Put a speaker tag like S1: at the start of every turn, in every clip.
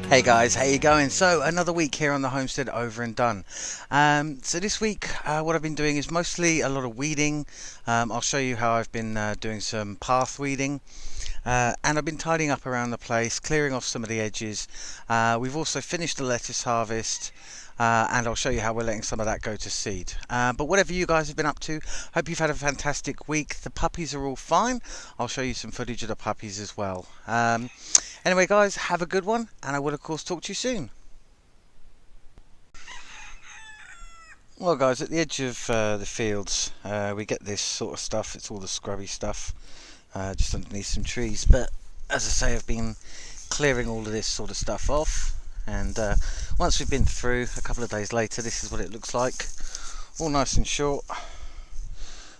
S1: Hey guys, how you going? So another week here on the homestead over and done. So this week what I've been doing is mostly a lot of weeding. I'll show you how I've been doing some path weeding, and I've been tidying up around the place, clearing off some of the edges. We've also finished the lettuce harvest, and I'll show you how we're letting some of that go to seed. But whatever you guys have been up to, hope you've had a fantastic week. The puppies are all fine. I'll show you some footage of the puppies as well. Anyway guys, have a good one, and I will of course talk to you soon. Well guys, at the edge of the fields we get this sort of stuff. It's all the scrubby stuff just underneath some trees, but as I say, I've been clearing all of this sort of stuff off, and once we've been through, a couple of days later, this is what it looks like. All nice and short,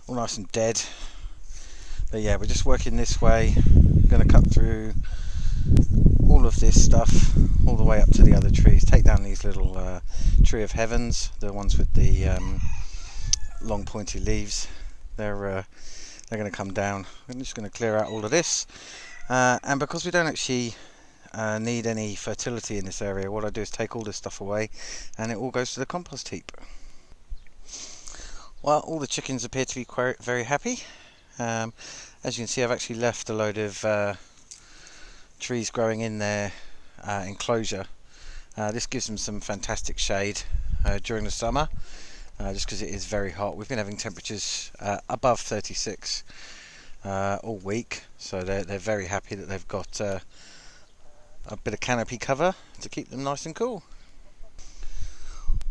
S1: all nice and dead. But yeah, we're just working this way. We're going to cut through all of this stuff all the way up to the other trees, take down these little tree of heavens, the ones with the long pointy leaves. They're going to come down. I'm just going to clear out all of this, and because we don't actually need any fertility in this area, what I do is take all this stuff away and it all goes to the compost heap. Well, all the chickens appear to be quite very happy. As you can see, I've actually left a load of trees growing in their enclosure. This gives them some fantastic shade during the summer, just because it is very hot. We've been having temperatures above 36 all week, so they're very happy that they've got a bit of canopy cover to keep them nice and cool.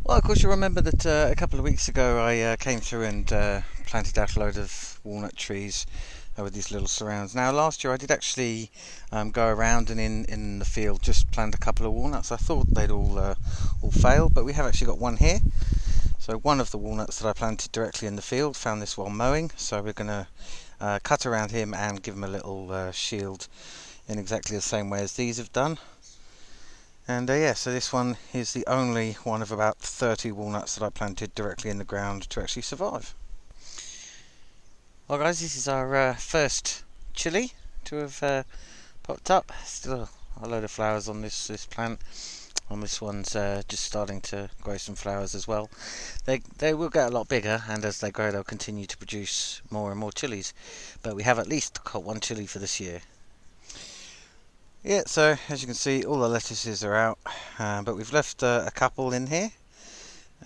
S1: Well, of course, you remember that a couple of weeks ago I came through and planted out a load of walnut trees with these little surrounds. Now, last year I did actually go around and in the field just plant a couple of walnuts. I thought they'd all fail, but we have actually got one here. So one of the walnuts that I planted directly in the field found this while mowing, so we're going to cut around him and give him a little shield in exactly the same way as these have done. And yeah, so this one is the only one of about 30 walnuts that I planted directly in the ground to actually survive. Well guys, this is our first chili to have popped up. Still a load of flowers on this plant, and this one's just starting to grow some flowers as well. They will get a lot bigger, and as they grow they'll continue to produce more and more chilies, but we have at least got one chili for this year. Yeah, so as you can see, all the lettuces are out, but we've left a couple in here,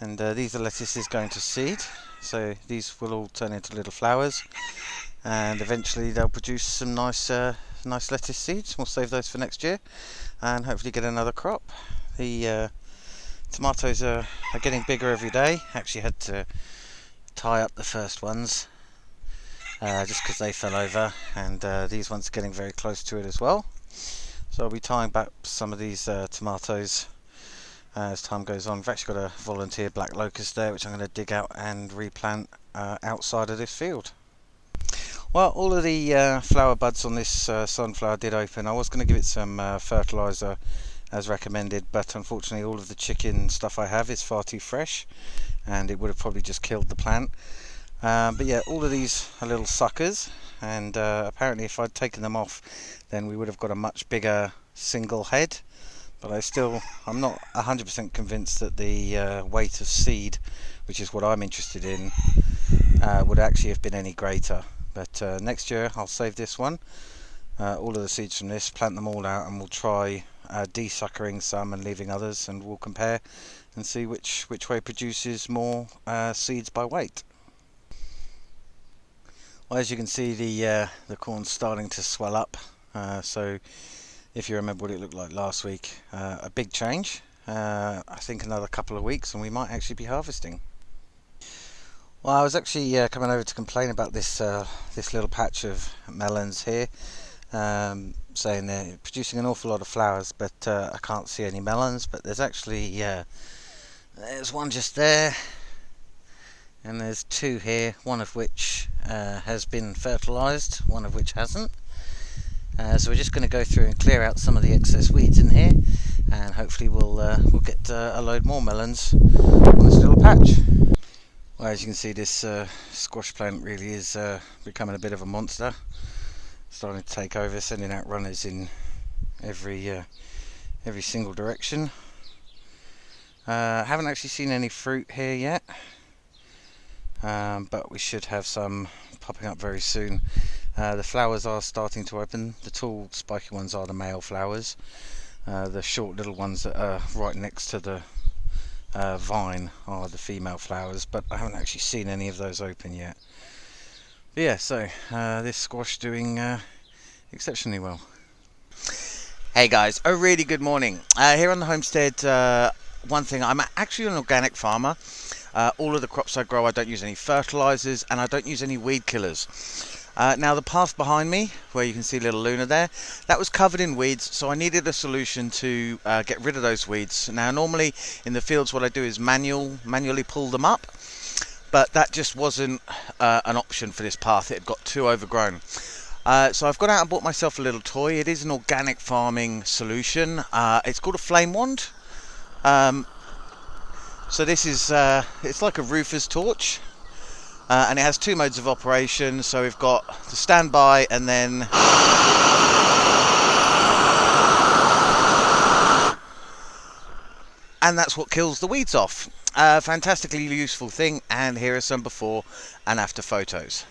S1: and these are lettuces going to seed, so these will all turn into little flowers, and eventually they'll produce some nice lettuce seeds. We'll save those for next year and hopefully get another crop. The tomatoes are getting bigger every day. Actually had to tie up the first ones just because they fell over, and these ones are getting very close to it as well. So I'll be tying back some of these tomatoes as time goes on. We've actually got a volunteer black locust there, which I'm going to dig out and replant outside of this field. Well, all of the flower buds on this sunflower did open. I was going to give it some fertilizer as recommended, but unfortunately all of the chicken stuff I have is far too fresh, and it would have probably just killed the plant. But yeah, all of these are little suckers, and apparently if I'd taken them off, then we would have got a much bigger single head. But I'm not 100% convinced that the weight of seed, which is what I'm interested in, would actually have been any greater. But next year I'll save this one, all of the seeds from this, plant them all out, and we'll try desuckering some and leaving others, and we'll compare and see which way produces more seeds by weight. Well, as you can see, the corn's starting to swell up, so if you remember what it looked like last week, a big change. I think another couple of weeks and we might actually be harvesting. Well, I was actually coming over to complain about this little patch of melons here, saying they're producing an awful lot of flowers, but I can't see any melons. But there's actually there's one just there, and there's two here, one of which has been fertilized, one of which hasn't. So we're just going to go through and clear out some of the excess weeds in here, and hopefully we'll get a load more melons on this little patch. Well, as you can see, this squash plant really is becoming a bit of a monster, starting to take over, sending out runners in every every single direction. Haven't actually seen any fruit here yet, but we should have some popping up very soon. The flowers are starting to open. The tall spiky ones are the male flowers. The short little ones that are right next to the vine are the female flowers, but I haven't actually seen any of those open yet. But yeah, so this squash doing exceptionally well. Hey guys, a really good morning. Here on the homestead, one thing, I'm actually an organic farmer. All of the crops I grow, I don't use any fertilizers and I don't use any weed killers. Now the path behind me, where you can see little Luna there, that was covered in weeds, so I needed a solution to get rid of those weeds. Now normally in the fields what I do is manually pull them up, but that just wasn't an option for this path. It had got too overgrown. So I've gone out and bought myself a little toy. It is an organic farming solution. It's called a flame wand. So this is, it's like a roofer's torch. And it has two modes of operation. So we've got the standby and then... and that's what kills the weeds off. Fantastically useful thing, and here are some before and after photos.